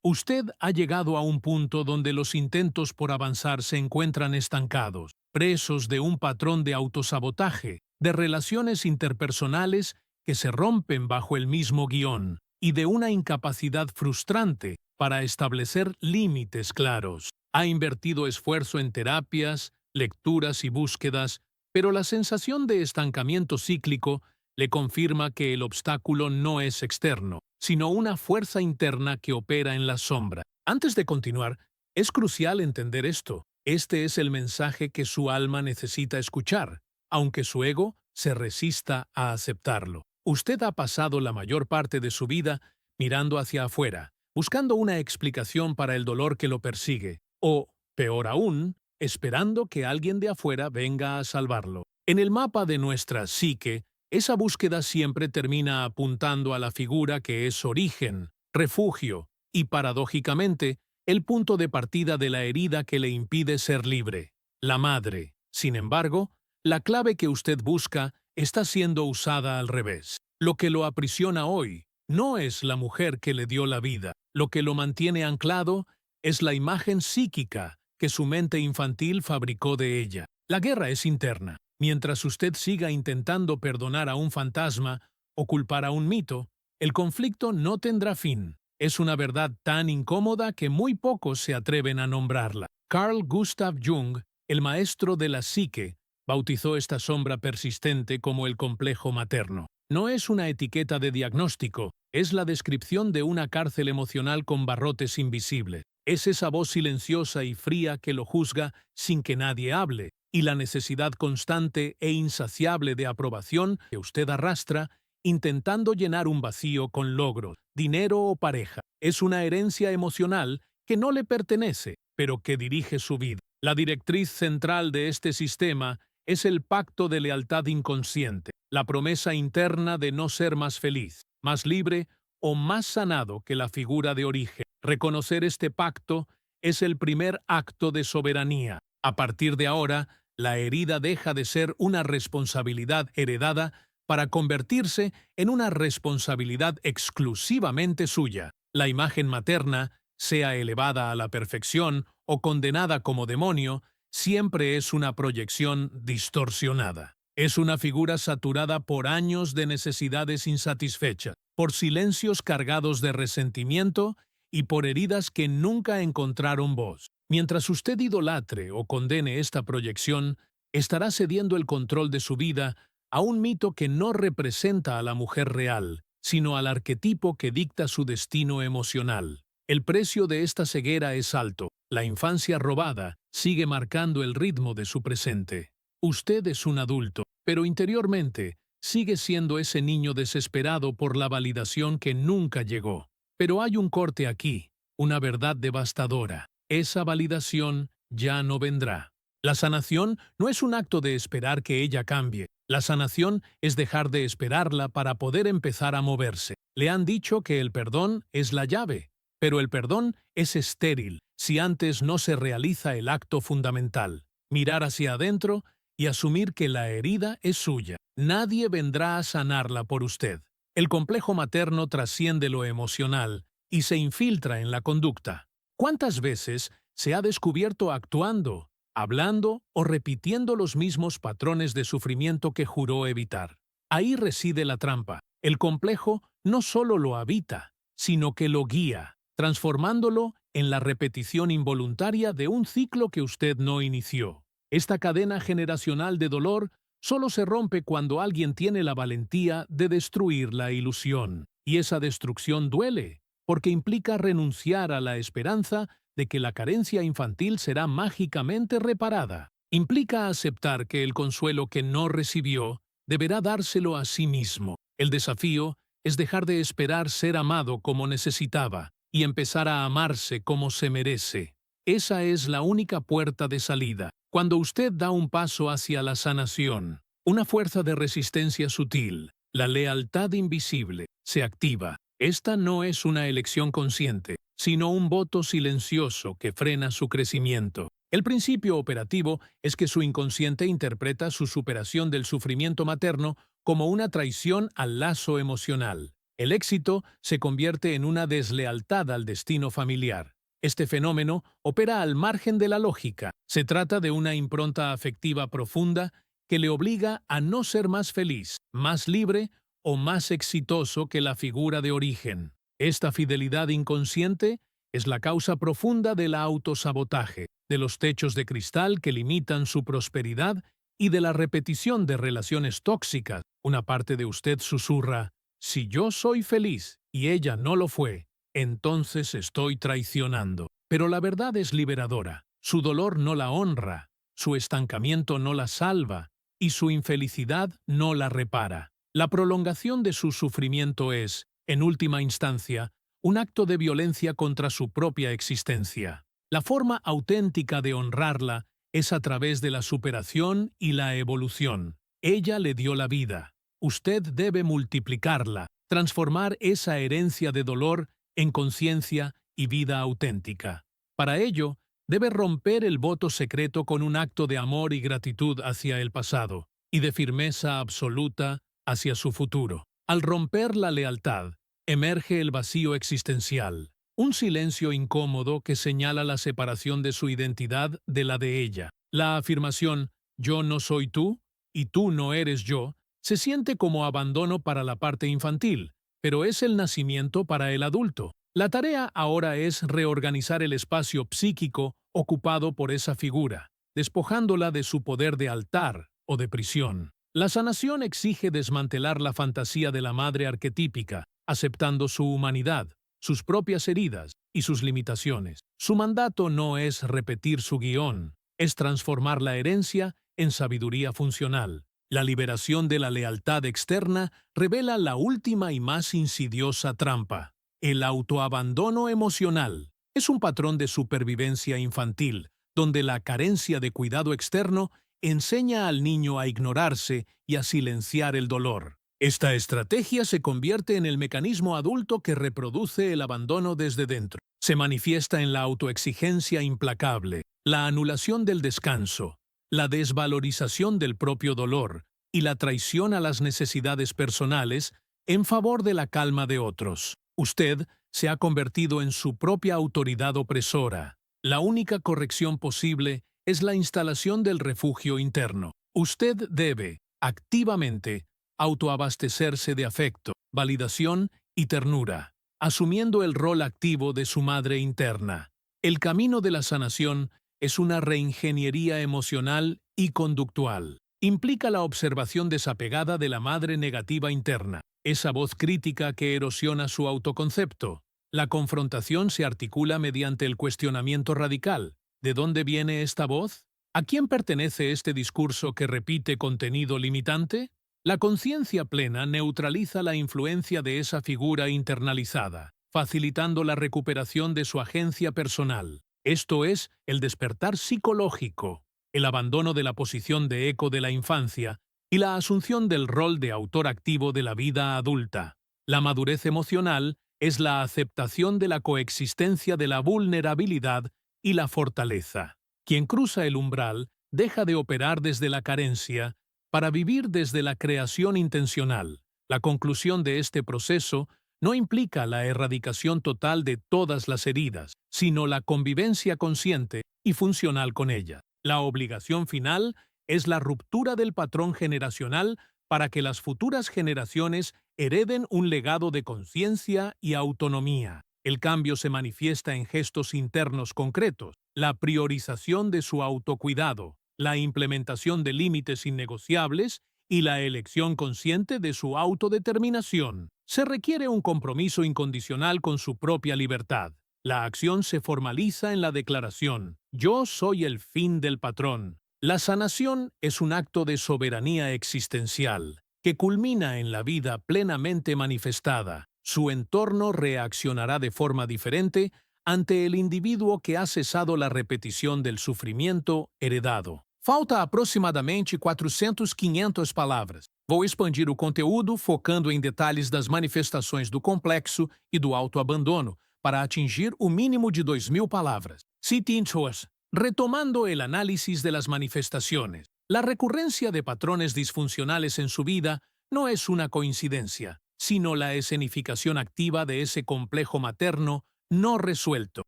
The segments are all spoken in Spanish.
Usted ha llegado a un punto donde los intentos por avanzar se encuentran estancados, presos de un patrón de autosabotaje, de relaciones interpersonales que se rompen bajo el mismo guión, y de una incapacidad frustrante para establecer límites claros. Ha invertido esfuerzo en terapias, lecturas y búsquedas, pero la sensación de estancamiento cíclico le confirma que el obstáculo no es externo, sino una fuerza interna que opera en la sombra. Antes de continuar, es crucial entender esto. Este es el mensaje que su alma necesita escuchar, aunque su ego se resista a aceptarlo. Usted ha pasado la mayor parte de su vida mirando hacia afuera, buscando una explicación para el dolor que lo persigue, o, peor aún, esperando que alguien de afuera venga a salvarlo. En el mapa de nuestra psique, esa búsqueda siempre termina apuntando a la figura que es origen, refugio y, paradójicamente, el punto de partida de la herida que le impide ser libre, la madre. Sin embargo, la clave que usted busca está siendo usada al revés. Lo que lo aprisiona hoy no es la mujer que le dio la vida. Lo que lo mantiene anclado es la imagen psíquica que su mente infantil fabricó de ella. La guerra es interna. Mientras usted siga intentando perdonar a un fantasma o culpar a un mito, el conflicto no tendrá fin. Es una verdad tan incómoda que muy pocos se atreven a nombrarla. Carl Gustav Jung, el maestro de la psique, bautizó esta sombra persistente como el complejo materno. No es una etiqueta de diagnóstico, es la descripción de una cárcel emocional con barrotes invisibles. Es esa voz silenciosa y fría que lo juzga sin que nadie hable, y la necesidad constante e insaciable de aprobación que usted arrastra, intentando llenar un vacío con logros, dinero o pareja. Es una herencia emocional que no le pertenece, pero que dirige su vida. La directriz central de este sistema es el pacto de lealtad inconsciente, la promesa interna de no ser más feliz, más libre o más sanado que la figura de origen. Reconocer este pacto es el primer acto de soberanía. A partir de ahora, la herida deja de ser una responsabilidad heredada para convertirse en una responsabilidad exclusivamente suya. La imagen materna, sea elevada a la perfección o condenada como demonio, siempre es una proyección distorsionada. Es una figura saturada por años de necesidades insatisfechas, por silencios cargados de resentimiento y por heridas que nunca encontraron voz. Mientras usted idolatre o condene esta proyección, estará cediendo el control de su vida a un mito que no representa a la mujer real, sino al arquetipo que dicta su destino emocional. El precio de esta ceguera es alto. La infancia robada sigue marcando el ritmo de su presente. Usted es un adulto, pero interiormente sigue siendo ese niño desesperado por la validación que nunca llegó. Pero hay un corte aquí, una verdad devastadora. Esa validación ya no vendrá. La sanación no es un acto de esperar que ella cambie. La sanación es dejar de esperarla para poder empezar a moverse. Le han dicho que el perdón es la llave, pero el perdón es estéril si antes no se realiza el acto fundamental, mirar hacia adentro y asumir que la herida es suya. Nadie vendrá a sanarla por usted. El complejo materno trasciende lo emocional y se infiltra en la conducta. ¿Cuántas veces se ha descubierto actuando, hablando o repitiendo los mismos patrones de sufrimiento que juró evitar? Ahí reside la trampa. El complejo no solo lo habita, sino que lo guía, transformándolo en la repetición involuntaria de un ciclo que usted no inició. Esta cadena generacional de dolor solo se rompe cuando alguien tiene la valentía de destruir la ilusión. Y esa destrucción duele, porque implica renunciar a la esperanza de que la carencia infantil será mágicamente reparada. Implica aceptar que el consuelo que no recibió deberá dárselo a sí mismo. El desafío es dejar de esperar ser amado como necesitaba y empezar a amarse como se merece. Esa es la única puerta de salida. Cuando usted da un paso hacia la sanación, una fuerza de resistencia sutil, la lealtad invisible, se activa. Esta no es una elección consciente, sino un voto silencioso que frena su crecimiento. El principio operativo es que su inconsciente interpreta su superación del sufrimiento materno como una traición al lazo emocional. El éxito se convierte en una deslealtad al destino familiar. Este fenómeno opera al margen de la lógica. Se trata de una impronta afectiva profunda que le obliga a no ser más feliz, más libre o más exitoso que la figura de origen. Esta fidelidad inconsciente es la causa profunda del autosabotaje, de los techos de cristal que limitan su prosperidad y de la repetición de relaciones tóxicas. Una parte de usted susurra: si yo soy feliz y ella no lo fue, entonces estoy traicionando. Pero la verdad es liberadora. Su dolor no la honra, su estancamiento no la salva y su infelicidad no la repara. La prolongación de su sufrimiento es, en última instancia, un acto de violencia contra su propia existencia. La forma auténtica de honrarla es a través de la superación y la evolución. Ella le dio la vida. Usted debe multiplicarla, transformar esa herencia de dolor en conciencia y vida auténtica. Para ello, debe romper el voto secreto con un acto de amor y gratitud hacia el pasado, y de firmeza absoluta hacia su futuro. Al romper la lealtad, emerge el vacío existencial, un silencio incómodo que señala la separación de su identidad de la de ella. La afirmación «yo no soy tú» y «tú no eres yo» se siente como abandono para la parte infantil, pero es el nacimiento para el adulto. La tarea ahora es reorganizar el espacio psíquico ocupado por esa figura, despojándola de su poder de altar o de prisión. La sanación exige desmantelar la fantasía de la madre arquetípica, aceptando su humanidad, sus propias heridas y sus limitaciones. Su mandato no es repetir su guión, es transformar la herencia en sabiduría funcional. La liberación de la lealtad externa revela la última y más insidiosa trampa. El autoabandono emocional es un patrón de supervivencia infantil, donde la carencia de cuidado externo enseña al niño a ignorarse y a silenciar el dolor. Esta estrategia se convierte en el mecanismo adulto que reproduce el abandono desde dentro. Se manifiesta en la autoexigencia implacable, la anulación del descanso, la desvalorización del propio dolor y la traición a las necesidades personales en favor de la calma de otros. Usted se ha convertido en su propia autoridad opresora. La única corrección posible es la instalación del refugio interno. Usted debe, activamente, autoabastecerse de afecto, validación y ternura, asumiendo el rol activo de su madre interna. El camino de la sanación es una reingeniería emocional y conductual. Implica la observación desapegada de la madre negativa interna, esa voz crítica que erosiona su autoconcepto. La confrontación se articula mediante el cuestionamiento radical. ¿De dónde viene esta voz? ¿A quién pertenece este discurso que repite contenido limitante? La conciencia plena neutraliza la influencia de esa figura internalizada, facilitando la recuperación de su agencia personal. Esto es el despertar psicológico, el abandono de la posición de eco de la infancia y la asunción del rol de autor activo de la vida adulta. La madurez emocional es la aceptación de la coexistencia de la vulnerabilidad y la fortaleza. Quien cruza el umbral deja de operar desde la carencia para vivir desde la creación intencional. La conclusión de este proceso no implica la erradicación total de todas las heridas, sino la convivencia consciente y funcional con ellas. La obligación final es la ruptura del patrón generacional para que las futuras generaciones hereden un legado de conciencia y autonomía. El cambio se manifiesta en gestos internos concretos, la priorización de su autocuidado, la implementación de límites innegociables y la elección consciente de su autodeterminación. Se requiere un compromiso incondicional con su propia libertad. La acción se formaliza en la declaración: «Yo soy el fin del patrón». La sanación es un acto de soberanía existencial que culmina en la vida plenamente manifestada. Su entorno reaccionará de forma diferente ante el individuo que ha cesado la repetición del sufrimiento heredado. Falta aproximadamente 400-500 palavras. Vou expandir o conteúdo focando em detalhes das manifestações do complexo e do autoabandono para atingir o mínimo de 2.000 palavras. Cite Inchos. Retomando el análisis de las manifestaciones, la recurrencia de patrones disfuncionales en su vida no es una coincidencia. sino la escenificación activa de ese complejo materno no resuelto.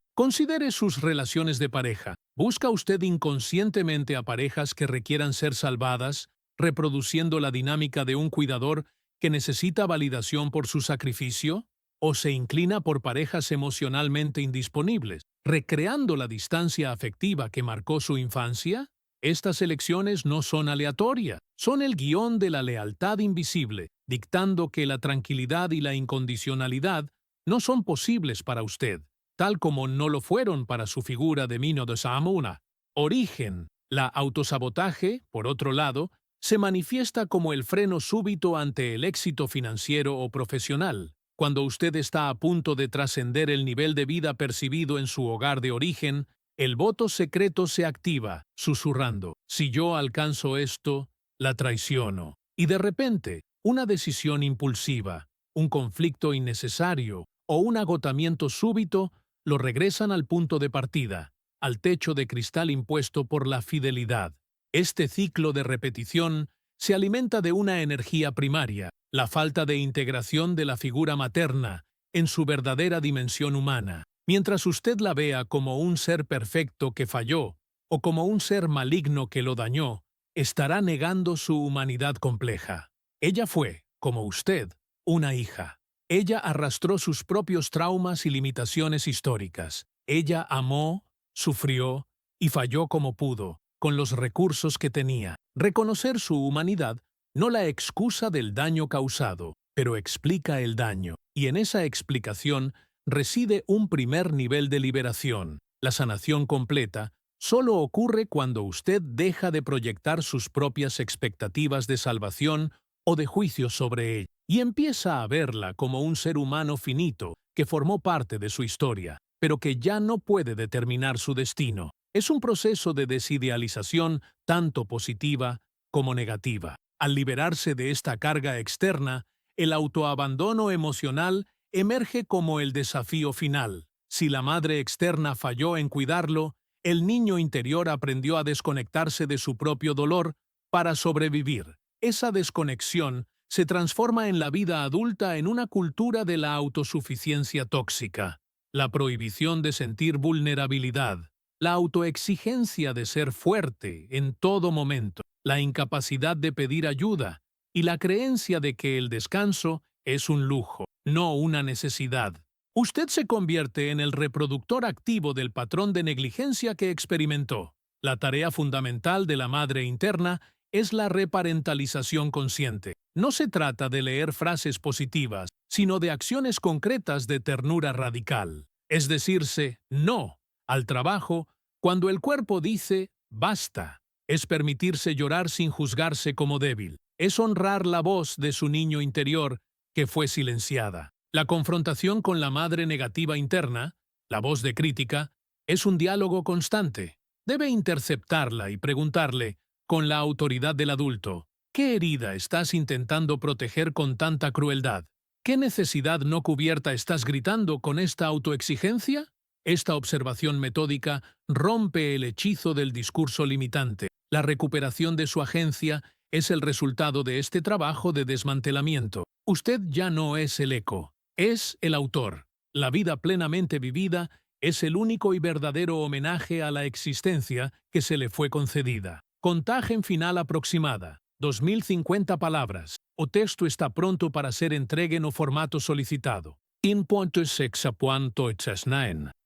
Considere sus relaciones de pareja. ¿Busca usted inconscientemente a parejas que requieran ser salvadas, reproduciendo la dinámica de un cuidador que necesita validación por su sacrificio? ¿O se inclina por parejas emocionalmente indisponibles, recreando la distancia afectiva que marcó su infancia? Estas elecciones no son aleatorias, son el guión de la lealtad invisible, dictando que la tranquilidad y la incondicionalidad no son posibles para usted, tal como no lo fueron para su figura de Mino de Saamuna. Origen. La autosabotaje, por otro lado, se manifiesta como el freno súbito ante el éxito financiero o profesional. Cuando usted está a punto de trascender el nivel de vida percibido en su hogar de origen, el voto secreto se activa, susurrando: si yo alcanzo esto, la traiciono. Y de repente, una decisión impulsiva, un conflicto innecesario o un agotamiento súbito lo regresan al punto de partida, al techo de cristal impuesto por la fidelidad. Este ciclo de repetición se alimenta de una energía primaria, la falta de integración de la figura materna en su verdadera dimensión humana. Mientras usted la vea como un ser perfecto que falló o como un ser maligno que lo dañó, estará negando su humanidad compleja. Ella fue, como usted, una hija. Ella arrastró sus propios traumas y limitaciones históricas. Ella amó, sufrió y falló como pudo, con los recursos que tenía. Reconocer su humanidad no la excusa del daño causado, pero explica el daño, y en esa explicación reside un primer nivel de liberación. La sanación completa solo ocurre cuando usted deja de proyectar sus propias expectativas de salvación o de juicio sobre ella, y empieza a verla como un ser humano finito que formó parte de su historia, pero que ya no puede determinar su destino. Es un proceso de desidealización tanto positiva como negativa. Al liberarse de esta carga externa, el autoabandono emocional emerge como el desafío final. Si la madre externa falló en cuidarlo, el niño interior aprendió a desconectarse de su propio dolor para sobrevivir. Esa desconexión se transforma en la vida adulta en una cultura de la autosuficiencia tóxica, la prohibición de sentir vulnerabilidad, la autoexigencia de ser fuerte en todo momento, la incapacidad de pedir ayuda y la creencia de que el descanso es un lujo, no una necesidad. Usted se convierte en el reproductor activo del patrón de negligencia que experimentó. La tarea fundamental de la madre interna es la reparentalización consciente. No se trata de leer frases positivas, sino de acciones concretas de ternura radical. Es decirse no al trabajo cuando el cuerpo dice basta. Es permitirse llorar sin juzgarse como débil. Es honrar la voz de su niño interior que fue silenciada. La confrontación con la madre negativa interna, la voz de crítica, es un diálogo constante. Debe interceptarla y preguntarle, con la autoridad del adulto: ¿qué herida estás intentando proteger con tanta crueldad? ¿Qué necesidad no cubierta estás gritando con esta autoexigencia? Esta observación metódica rompe el hechizo del discurso limitante. La recuperación de su agencia es el resultado de este trabajo de desmantelamiento. Usted ya no es el eco, es el autor. La vida plenamente vivida es el único y verdadero homenaje a la existencia que se le fue concedida. Contagen final aproximada, 2050 palabras. O texto está pronto para ser entregue en formato solicitado.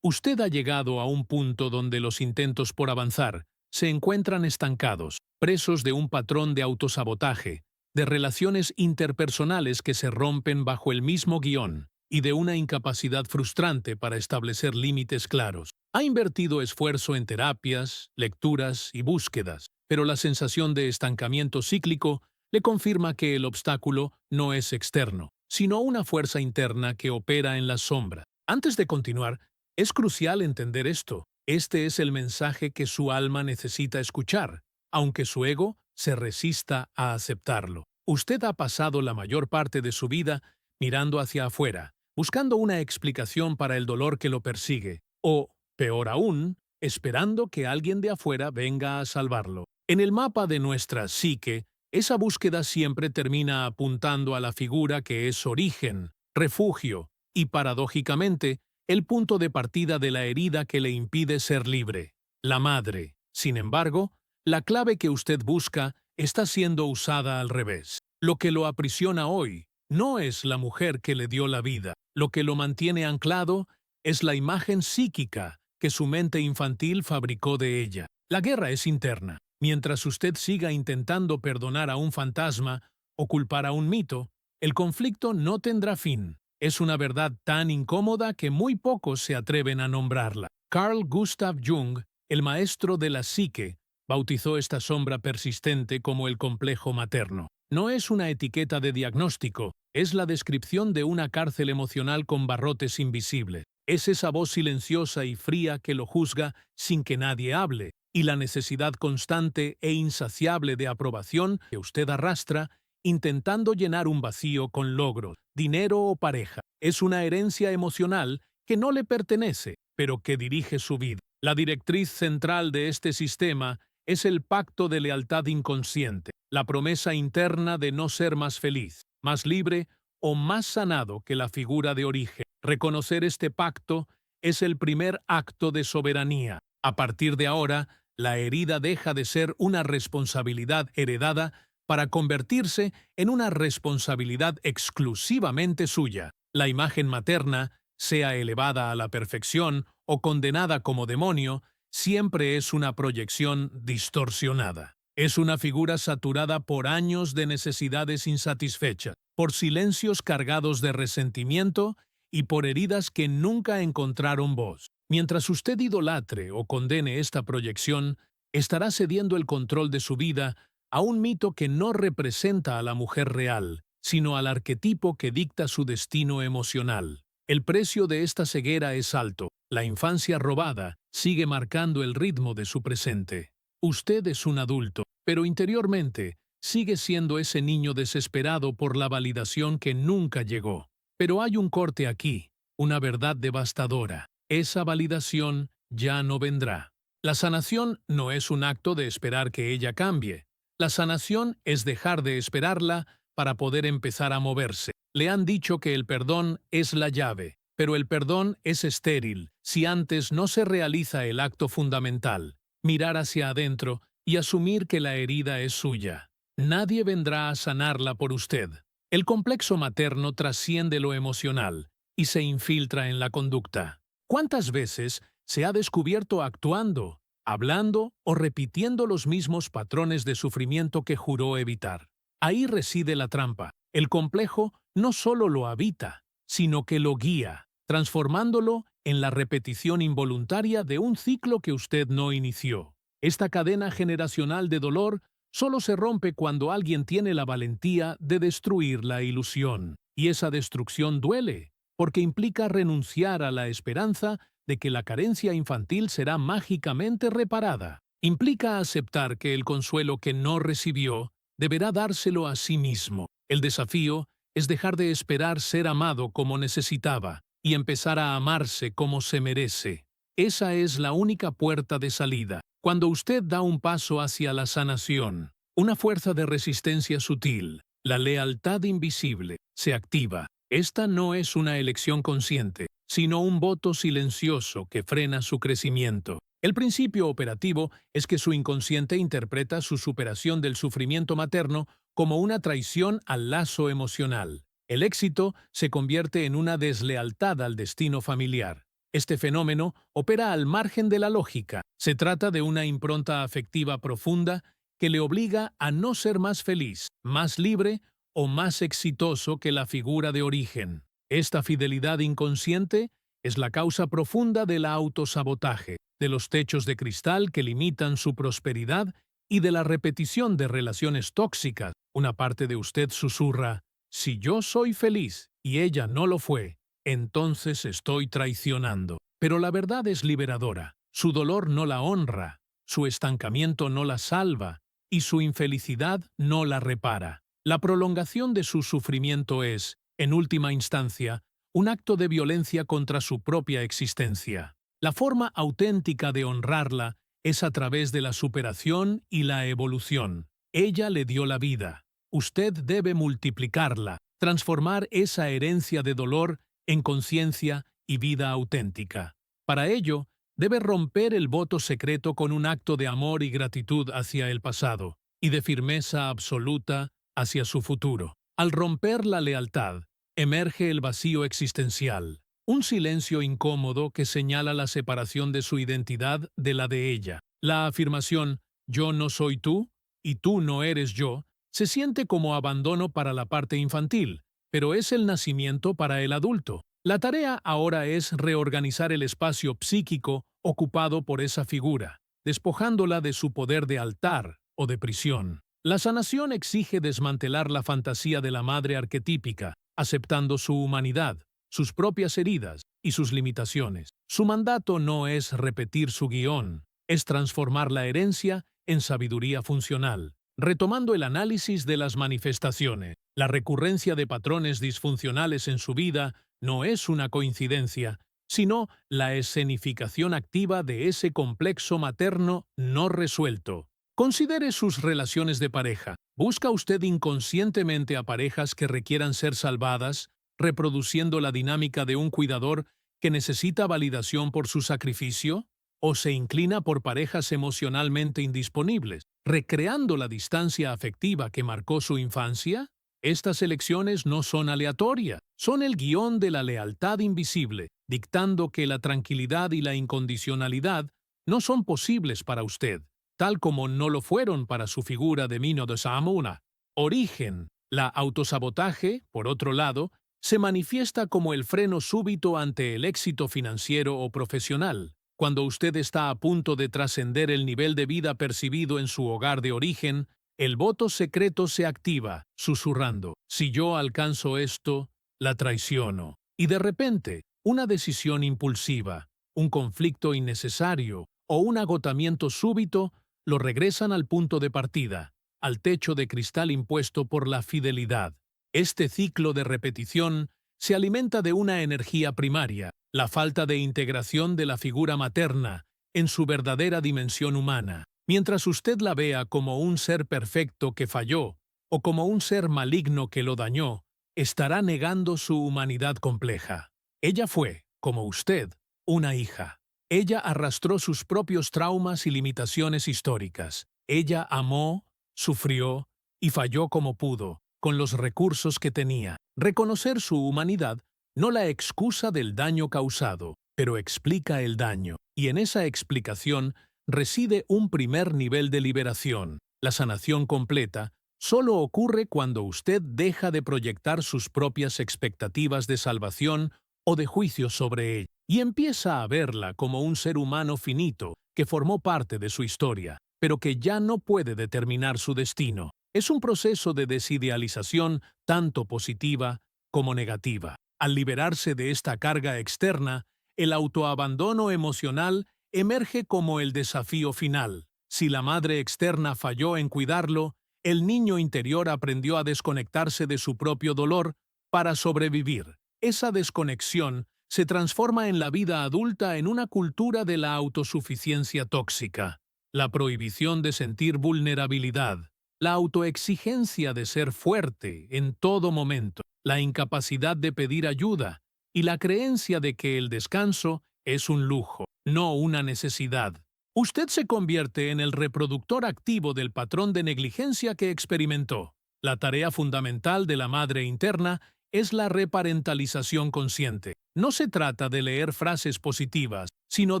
Usted ha llegado a un punto donde los intentos por avanzar se encuentran estancados, presos de un patrón de autosabotaje, de relaciones interpersonales que se rompen bajo el mismo guión y de una incapacidad frustrante para establecer límites claros. Ha invertido esfuerzo en terapias, lecturas y búsquedas, pero la sensación de estancamiento cíclico le confirma que el obstáculo no es externo, sino una fuerza interna que opera en la sombra. Antes de continuar, es crucial entender esto. Este es el mensaje que su alma necesita escuchar, aunque su ego se resista a aceptarlo. Usted ha pasado la mayor parte de su vida mirando hacia afuera, buscando una explicación para el dolor que lo persigue, o, peor aún, esperando que alguien de afuera venga a salvarlo. En el mapa de nuestra psique, Esa búsqueda siempre termina apuntando a la figura que es origen, refugio y, paradójicamente, el punto de partida de la herida que le impide ser libre, la madre. Sin embargo, la clave que usted busca está siendo usada al revés. Lo que lo aprisiona hoy no es la mujer que le dio la vida. Lo que lo mantiene anclado es la imagen psíquica que su mente infantil fabricó de ella. La guerra es interna. Mientras usted siga intentando perdonar a un fantasma o culpar a un mito, el conflicto no tendrá fin. Es una verdad tan incómoda que muy pocos se atreven a nombrarla. Carl Gustav Jung, el maestro de la psique, bautizó esta sombra persistente como el complejo materno. No es una etiqueta de diagnóstico, es la descripción de una cárcel emocional con barrotes invisibles. Es esa voz silenciosa y fría que lo juzga sin que nadie hable, y la necesidad constante e insaciable de aprobación que usted arrastra, intentando llenar un vacío con logros, dinero o pareja. Es una herencia emocional que no le pertenece, pero que dirige su vida. La directriz central de este sistema es el pacto de lealtad inconsciente, la promesa interna de no ser más feliz, más libre o más sanado que la figura de origen. Reconocer este pacto es el primer acto de soberanía. A partir de ahora, la herida deja de ser una responsabilidad heredada para convertirse en una responsabilidad exclusivamente suya. La imagen materna, sea elevada a la perfección o condenada como demonio, siempre es una proyección distorsionada. Es una figura saturada por años de necesidades insatisfechas, por silencios cargados de resentimiento y por heridas que nunca encontraron voz. Mientras usted idolatre o condene esta proyección, estará cediendo el control de su vida a un mito que no representa a la mujer real, sino al arquetipo que dicta su destino emocional. El precio de esta ceguera es alto. La infancia robada sigue marcando el ritmo de su presente. Usted es un adulto, pero interiormente sigue siendo ese niño desesperado por la validación que nunca llegó. Pero hay un corte aquí, una verdad devastadora. Esa validación ya no vendrá. La sanación no es un acto de esperar que ella cambie. La sanación es dejar de esperarla para poder empezar a moverse. Le han dicho que el perdón es la llave, pero el perdón es estéril si antes no se realiza el acto fundamental, mirar hacia adentro y asumir que la herida es suya. Nadie vendrá a sanarla por usted. El complejo materno trasciende lo emocional y se infiltra en la conducta. ¿Cuántas veces se ha descubierto actuando, hablando o repitiendo los mismos patrones de sufrimiento que juró evitar? Ahí reside la trampa. El complejo no solo lo habita, sino que lo guía, transformándolo en la repetición involuntaria de un ciclo que usted no inició. Esta cadena generacional de dolor solo se rompe cuando alguien tiene la valentía de destruir la ilusión. Y esa destrucción duele, porque implica renunciar a la esperanza de que la carencia infantil será mágicamente reparada. Implica aceptar que el consuelo que no recibió deberá dárselo a sí mismo. El desafío es dejar de esperar ser amado como necesitaba y empezar a amarse como se merece. Esa es la única puerta de salida. Cuando usted da un paso hacia la sanación, una fuerza de resistencia sutil, la lealtad invisible, se activa. Esta no es una elección consciente, sino un voto silencioso que frena su crecimiento. El principio operativo es que su inconsciente interpreta su superación del sufrimiento materno como una traición al lazo emocional. El éxito se convierte en una deslealtad al destino familiar. Este fenómeno opera al margen de la lógica. Se trata de una impronta afectiva profunda que le obliga a no ser más feliz, más libre o más exitoso que la figura de origen. Esta fidelidad inconsciente es la causa profunda del autosabotaje, de los techos de cristal que limitan su prosperidad y de la repetición de relaciones tóxicas. Una parte de usted susurra: si yo soy feliz y ella no lo fue, entonces estoy traicionando. Pero la verdad es liberadora. Su dolor no la honra, su estancamiento no la salva y su infelicidad no la repara. La prolongación de su sufrimiento es, en última instancia, un acto de violencia contra su propia existencia. La forma auténtica de honrarla es a través de la superación y la evolución. Ella le dio la vida. Usted debe multiplicarla, transformar esa herencia de dolor en conciencia y vida auténtica. Para ello, debe romper el voto secreto con un acto de amor y gratitud hacia el pasado, y de firmeza absoluta hacia su futuro. Al romper la lealtad, emerge el vacío existencial, un silencio incómodo que señala la separación de su identidad de la de ella. La afirmación «yo no soy tú» y «tú no eres yo» se siente como abandono para la parte infantil, pero es el nacimiento para el adulto. La tarea ahora es reorganizar el espacio psíquico ocupado por esa figura, despojándola de su poder de altar o de prisión. La sanación exige desmantelar la fantasía de la madre arquetípica, aceptando su humanidad, sus propias heridas y sus limitaciones. Su mandato no es repetir su guión, es transformar la herencia en sabiduría funcional. Retomando el análisis de las manifestaciones, la recurrencia de patrones disfuncionales en su vida no es una coincidencia, sino la escenificación activa de ese complejo materno no resuelto. Considere sus relaciones de pareja. ¿Busca usted inconscientemente a parejas que requieran ser salvadas, reproduciendo la dinámica de un cuidador que necesita validación por su sacrificio? ¿O se inclina por parejas emocionalmente indisponibles, recreando la distancia afectiva que marcó su infancia? Estas elecciones no son aleatorias, son el guión de la lealtad invisible, dictando que la tranquilidad y la incondicionalidad no son posibles para usted, tal como no lo fueron para su figura de Mino de Saamuna. Origen. La autosabotaje, por otro lado, se manifiesta como el freno súbito ante el éxito financiero o profesional. Cuando usted está a punto de trascender el nivel de vida percibido en su hogar de origen, el voto secreto se activa, susurrando, si yo alcanzo esto, la traiciono. Y de repente, una decisión impulsiva, un conflicto innecesario o un agotamiento súbito lo regresan al punto de partida, al techo de cristal impuesto por la fidelidad. Este ciclo de repetición se alimenta de una energía primaria, la falta de integración de la figura materna en su verdadera dimensión humana. Mientras usted la vea como un ser perfecto que falló o como un ser maligno que lo dañó, estará negando su humanidad compleja. Ella fue, como usted, una hija. Ella arrastró sus propios traumas y limitaciones históricas. Ella amó, sufrió y falló como pudo, con los recursos que tenía. Reconocer su humanidad no la excusa del daño causado, pero explica el daño, y en esa explicación reside un primer nivel de liberación. La sanación completa solo ocurre cuando usted deja de proyectar sus propias expectativas de salvación o de juicio sobre ella, y empieza a verla como un ser humano finito que formó parte de su historia, pero que ya no puede determinar su destino. Es un proceso de desidealización tanto positiva como negativa. Al liberarse de esta carga externa, el autoabandono emocional emerge como el desafío final. Si la madre externa falló en cuidarlo, el niño interior aprendió a desconectarse de su propio dolor para sobrevivir. Esa desconexión se transforma en la vida adulta en una cultura de la autosuficiencia tóxica, la prohibición de sentir vulnerabilidad, la autoexigencia de ser fuerte en todo momento, la incapacidad de pedir ayuda y la creencia de que el descanso es un lujo, no una necesidad. Usted se convierte en el reproductor activo del patrón de negligencia que experimentó. La tarea fundamental de la madre interna es la reparentalización consciente. No se trata de leer frases positivas, sino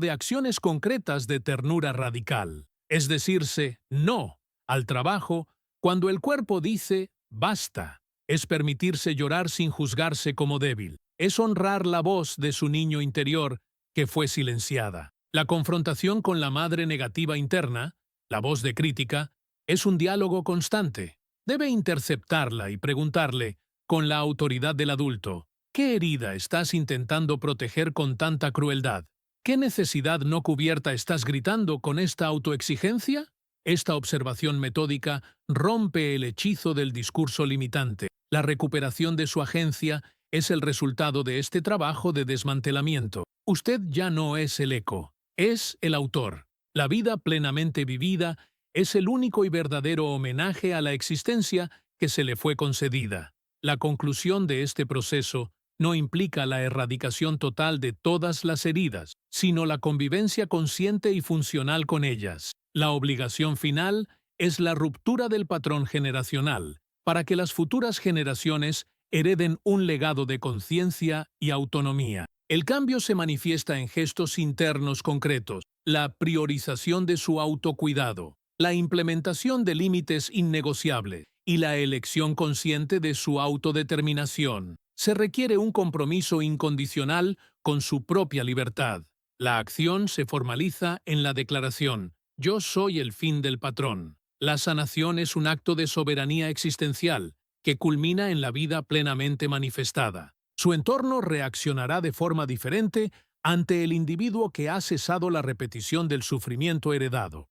de acciones concretas de ternura radical. Es decirse no al trabajo cuando el cuerpo dice basta. Es permitirse llorar sin juzgarse como débil. Es honrar la voz de su niño interior que fue silenciada. La confrontación con la madre negativa interna, la voz de crítica, es un diálogo constante. Debe interceptarla y preguntarle, con la autoridad del adulto, ¿qué herida estás intentando proteger con tanta crueldad? ¿Qué necesidad no cubierta estás gritando con esta autoexigencia? Esta observación metódica rompe el hechizo del discurso limitante. La recuperación de su agencia es el resultado de este trabajo de desmantelamiento. Usted ya no es el eco, es el autor. La vida plenamente vivida es el único y verdadero homenaje a la existencia que se le fue concedida. La conclusión de este proceso no implica la erradicación total de todas las heridas, sino la convivencia consciente y funcional con ellas. La obligación final es la ruptura del patrón generacional, para que las futuras generaciones hereden un legado de conciencia y autonomía. El cambio se manifiesta en gestos internos concretos, la priorización de su autocuidado, la implementación de límites innegociables y la elección consciente de su autodeterminación. Se requiere un compromiso incondicional con su propia libertad. La acción se formaliza en la declaración: yo soy el fin del patrón. La sanación es un acto de soberanía existencial que culmina en la vida plenamente manifestada. Su entorno reaccionará de forma diferente ante el individuo que ha cesado la repetición del sufrimiento heredado.